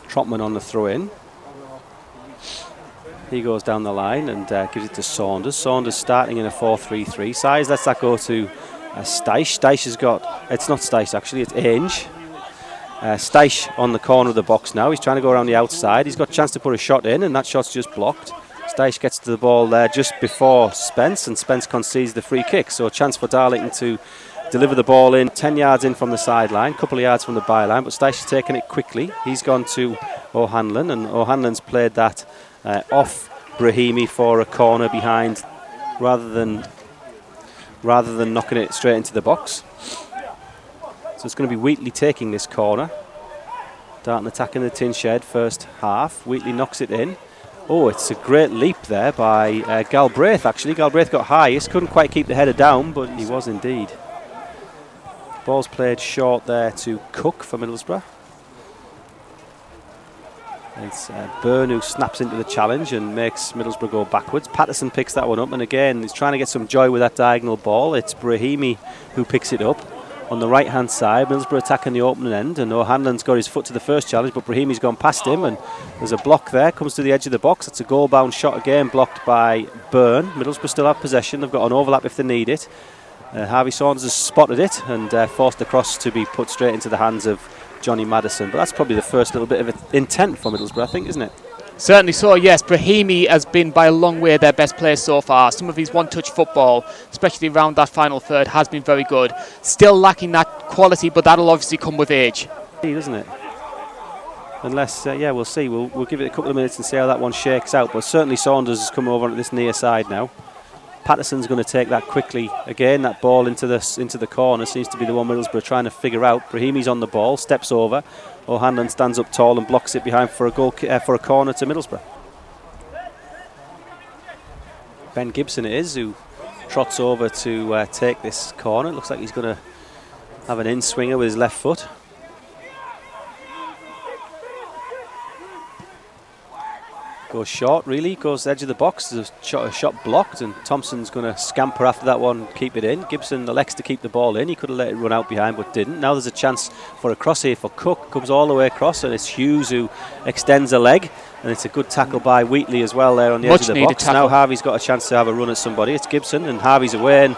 Trotman on the throw-in. He goes down the line and gives it to Saunders. Saunders starting in a 4-3-3. Size lets that go to Steisch. Steisch has got, it's not Steisch actually, it's Ainge. Steisch on the corner of the box now. He's trying to go around the outside. He's got a chance to put a shot in, and that shot's just blocked. Steisch gets to the ball there just before Spence, and Spence concedes the free kick. So a chance for Darlington to deliver the ball in 10 yards in from the sideline, couple of yards from the byline, but Steisch has taken it quickly. He's gone to O'Hanlon, and O'Hanlon's played that off Brahimi for a corner behind rather than knocking it straight into the box. So it's going to be Wheatley taking this corner. Darton attacking the tin shed first half. Wheatley knocks it in. Oh, it's a great leap there by Galbraith actually. Galbraith got highest, couldn't quite keep the header down, but he was indeed. Ball's played short there to Cook for Middlesbrough. It's Byrne who snaps into the challenge and makes Middlesbrough go backwards. Patterson picks that one up, and again he's trying to get some joy with that diagonal ball. It's Brahimi who picks it up on the right hand side. Middlesbrough attacking the opening end, and O'Hanlon's got his foot to the first challenge, but Brahimi's gone past him, and there's a block there, comes to the edge of the box. It's a goal bound shot again, blocked by Byrne. Middlesbrough still have possession, they've got an overlap if they need it. Harvey Saunders has spotted it and forced the cross to be put straight into the hands of Johnny Maddison, but that's probably the first little bit of intent for Middlesbrough, I think, isn't it? Certainly so, yes. Brahimi has been by a long way their best player so far. Some of his one-touch football, especially around that final third, has been very good. Still lacking that quality, but that'll obviously come with age. Doesn't it? Unless, yeah, we'll see. We'll give it a couple of minutes and see how that one shakes out, but certainly Saunders has come over on this near side now. Patterson's going to take that quickly again. That ball into the corner seems to be the one Middlesbrough trying to figure out. Brahimi's on the ball, steps over. O'Hanlon stands up tall and blocks it behind for a corner to Middlesbrough. Ben Gibson it is who trots over to take this corner. It looks like he's going to have an in-swinger with his left foot. Goes short, really, goes edge of the box. There's a shot blocked, and Thompson's going to scamper after that one, keep it in. Gibson elects to keep the ball in. He could have let it run out behind, but didn't. Now there's a chance for a cross here for Cook. Comes all the way across, and it's Hughes who extends a leg, and it's a good tackle by Wheatley as well there on the edge of the box. Now Harvey's got a chance to have a run at somebody. It's Gibson, and Harvey's away, and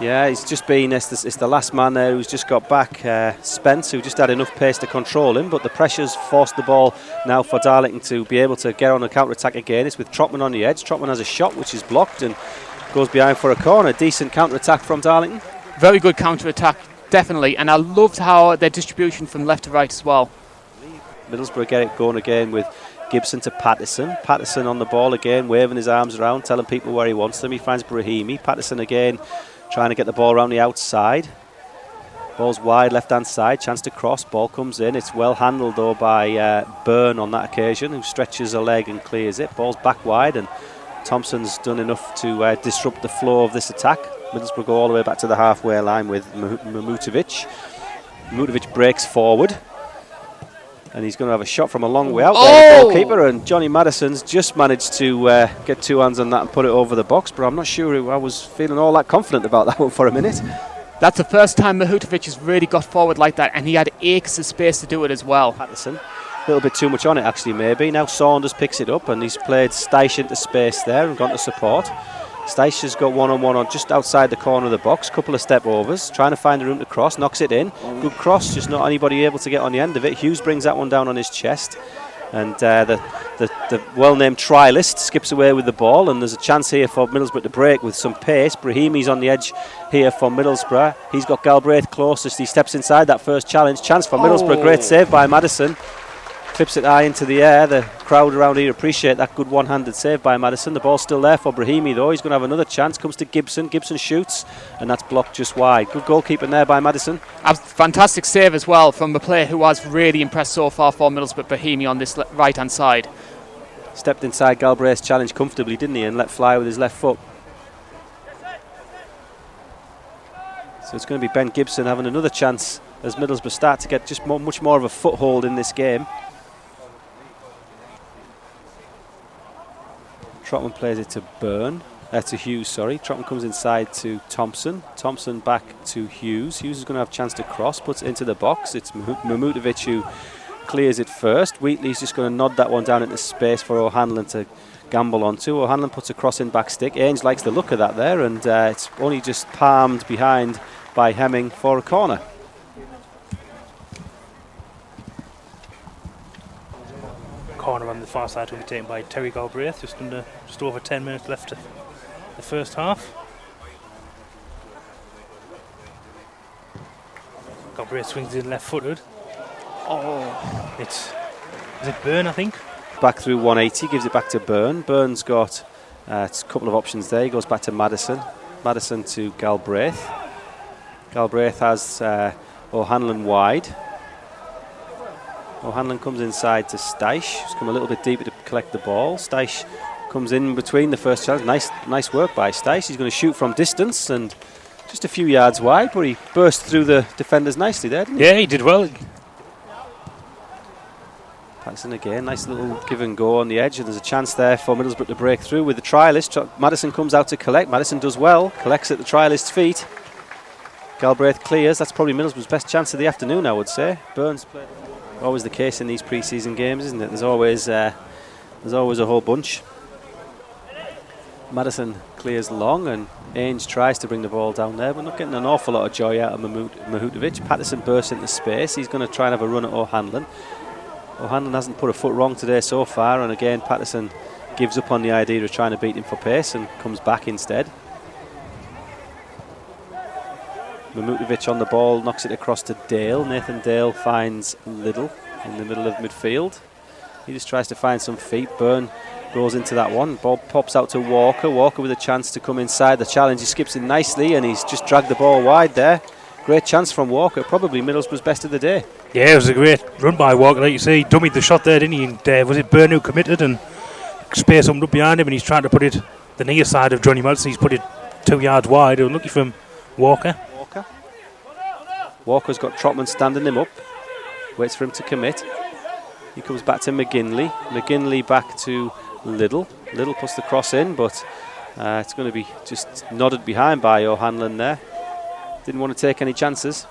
yeah, he's just been, it's the last man there who's just got back, Spence, who just had enough pace to control him, but the pressure's forced the ball now for Darlington to be able to get on a counter-attack again. It's with Trotman on the edge. Trotman has a shot which is blocked and goes behind for a corner. Decent counter-attack from Darlington. Very good counter-attack, definitely, and I loved how their distribution from left to right as well. Middlesbrough get it going again with Gibson to Patterson. Patterson on the ball again, waving his arms around, telling people where he wants them. He finds Brahimi. Patterson again, trying to get the ball around the outside. Ball's wide, left-hand side, chance to cross. Ball comes in. It's well handled, though, by Byrne on that occasion, who stretches a leg and clears it. Ball's back wide, and Thompson's done enough to disrupt the flow of this attack. Middlesbrough go all the way back to the halfway line with Mamutovic. Mamutovic breaks forward, and he's going to have a shot from a long way out there, the goalkeeper, and Johnny Maddison's just managed to get two hands on that and put it over the box, but I'm not sure I was feeling all that confident about that one for a minute. That's the first time Mahutovic has really got forward like that, and he had acres of space to do it as well. Patterson, a little bit too much on it actually maybe. Now Saunders picks it up, and he's played Steisch into space there and gone to support. Steisch has got one-on-one on just outside the corner of the box, couple of step overs, trying to find a room to cross, knocks it in. Good cross, just not anybody able to get on the end of it. Hughes brings that one down on his chest, and the well-named trialist skips away with the ball, and there's a chance here for Middlesbrough to break with some pace. Brahimi's on the edge here for Middlesbrough. He's got Galbraith closest. He steps inside that first challenge. Chance for Middlesbrough. Great save by Maddison. Clips it high into the air. The crowd around here appreciate that good one-handed save by Maddison. The ball's still there for Brahimi though. He's going to have another chance. Comes to Gibson. Gibson shoots, and that's blocked just wide. Good goalkeeping there by Maddison. A fantastic save as well from a player who has really impressed so far for Middlesbrough, Brahimi, on this right-hand side. Stepped inside Galbraith's challenge comfortably, didn't he, and let fly with his left foot. So it's going to be Ben Gibson having another chance as Middlesbrough start to get just much more of a foothold in this game. Trotman plays it to Hughes, sorry. Trotman comes inside to Thompson. Thompson back to Hughes. Hughes is going to have a chance to cross, puts it into the box. It's Mamutovic who clears it first. Wheatley's just going to nod that one down into space for O'Hanlon to gamble onto. O'Hanlon puts a cross in back stick. Ainge likes the look of that there, and it's only just palmed behind by Hemming for a corner. Corner on the far side will be taken by Terry Galbraith. Just over 10 minutes left of the first half. Galbraith swings in left-footed. Oh, is it Byrne, I think? Back through 180, gives it back to Byrne. Byrne's got a couple of options there. He goes back to Madison. Madison to Galbraith. Galbraith has O'Hanlon wide. O'Hanlon comes inside to Steisch, who's come a little bit deeper to collect the ball. Steisch comes in between the first challenge. Nice work by Steisch. He's going to shoot from distance and just a few yards wide, but he burst through the defenders nicely there, didn't he? Yeah, he did well. Patterson again, nice little give and go on the edge, and there's a chance there for Middlesbrough to break through with the trialist. Madison comes out to collect. Madison does well, collects at the trialist's feet. Galbraith clears. That's probably Middlesbrough's best chance of the afternoon, I would say. Burns played. Always the case in these pre-season games, isn't it? There's always a whole bunch. Madison clears long, and Ainge tries to bring the ball down there, but not getting an awful lot of joy out of Mahutovic. Patterson bursts into space. He's going to try and have a run at O'Hanlon. O'Hanlon hasn't put a foot wrong today so far, and again Patterson gives up on the idea of trying to beat him for pace and comes back instead. Mahutovic on the ball, knocks it across to Dale. Nathan Dale finds Liddell in the middle of midfield. He just tries to find some feet. Byrne goes into that one. Ball pops out to Walker. Walker with a chance to come inside the challenge. He skips in nicely, and he's just dragged the ball wide there. Great chance from Walker. Probably Middlesbrough's best of the day. Yeah, it was a great run by Walker. Like you say, he dummied the shot there, didn't he? And was it Byrne who committed and space opened up behind him, and he's trying to put it the near side of Johnny Madison. He's put it 2 yards wide. Unlucky from Walker. Walker's got Trotman standing him up. Waits for him to commit. He comes back to McGinley. McGinley back to Liddell. Liddell puts the cross in, but it's going to be just nodded behind by O'Hanlon there. Didn't want to take any chances.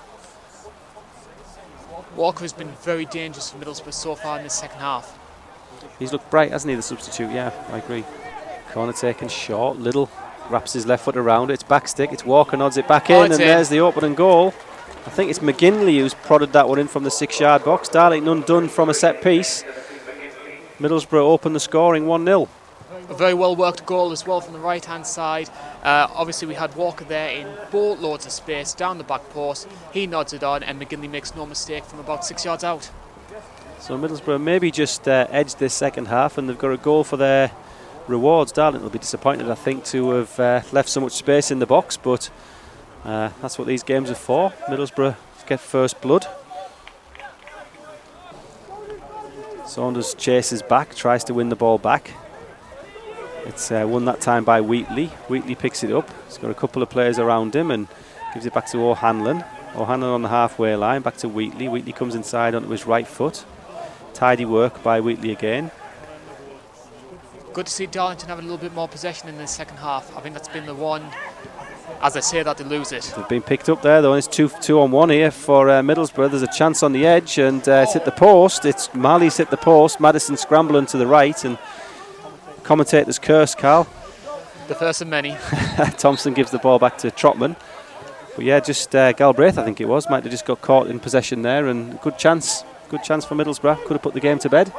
Walker has been very dangerous for Middlesbrough so far in the second half. He's looked bright, hasn't he, the substitute? Yeah, I agree. Corner taken short. Liddell wraps his left foot around it. It's back stick. It's Walker, nods it back in, and there's the opening goal. I think it's McGinley who's prodded that one in from the 6-yard box. Darlington undone from a set piece. Middlesbrough open the scoring 1-0. A very well worked goal as well from the right hand side. Obviously we had Walker there in boatloads of space down the back post. He nods it on, and McGinley makes no mistake from about 6 yards out. So Middlesbrough maybe just edged this second half, and they've got a goal for their rewards. Darlington will be disappointed, I think, to have left so much space in the box, but that's what these games are for. Middlesbrough get first blood. Saunders chases back, tries to win the ball back. It's won that time by Wheatley. Wheatley picks it up. He's got a couple of players around him and gives it back to O'Hanlon. O'Hanlon on the halfway line, back to Wheatley. Wheatley comes inside onto his right foot. Tidy work by Wheatley again. Good to see Darlington having a little bit more possession in the second half. I think that's been the one, as I say that, they lose it. They've been picked up there though. It's 2-on-1 here for Middlesbrough. There's a chance on the edge, and it's hit the post. It's Marley's hit the post. Madison scrambling to the right, and commentator's curse, Carl. The first of many. Thompson gives the ball back to Trotman. But yeah, just Galbraith, I think it was, might have just got caught in possession there, and good chance for Middlesbrough. Could have put the game to bed.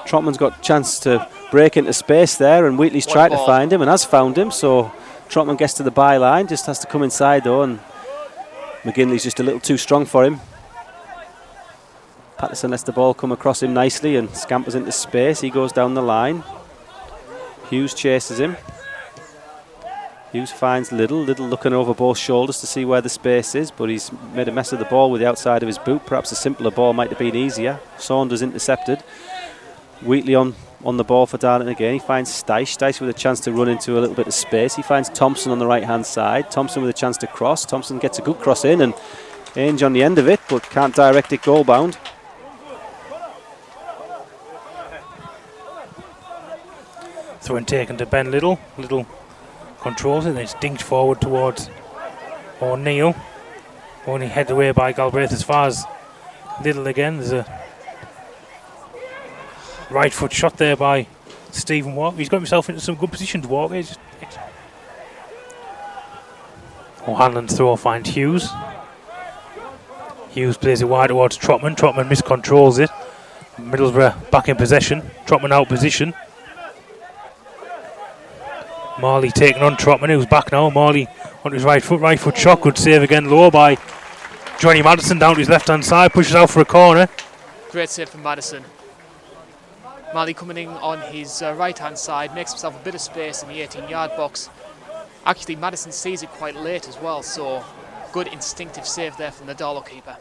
Trotman's got a chance to break into space there, and Wheatley's tried to find him and has found him, so Trotman gets to the byline, just has to come inside though, and McGinley's just a little too strong for him. Patterson lets the ball come across him nicely and scampers into space. He goes down the line. Hughes chases him. Hughes finds Liddell. Liddell looking over both shoulders to see where the space is, but he's made a mess of the ball with the outside of his boot. Perhaps a simpler ball might have been easier. Saunders intercepted. Wheatley on the ball for Darlington again. He finds Steisch. Steisch with a chance to run into a little bit of space. He finds Thompson on the right-hand side. Thompson with a chance to cross. Thompson gets a good cross in, and Ainge on the end of it, but can't direct it goal-bound. Throw and taken to Ben Liddell. Liddell controls it, and it's dinked forward towards O'Neill. Only headed away by Galbraith as far as Little again. There's a right foot shot there by Stephen Walker. He's got himself into some good positions, Walker. O'Hanlon's throw finds Hughes. Hughes plays it wide towards Trotman. Trotman miscontrols it. Middlesbrough back in possession. Trotman out position. Marley taking on Trotman, who's back now. Marley on his right foot shot. Good save again, low by Johnny Madison down to his left hand side. Pushes out for a corner. Great save from Madison. Marley coming in on his right hand side, makes himself a bit of space in the 18-yard box. Actually, Madison sees it quite late as well, so good instinctive save there from the Darlow keeper.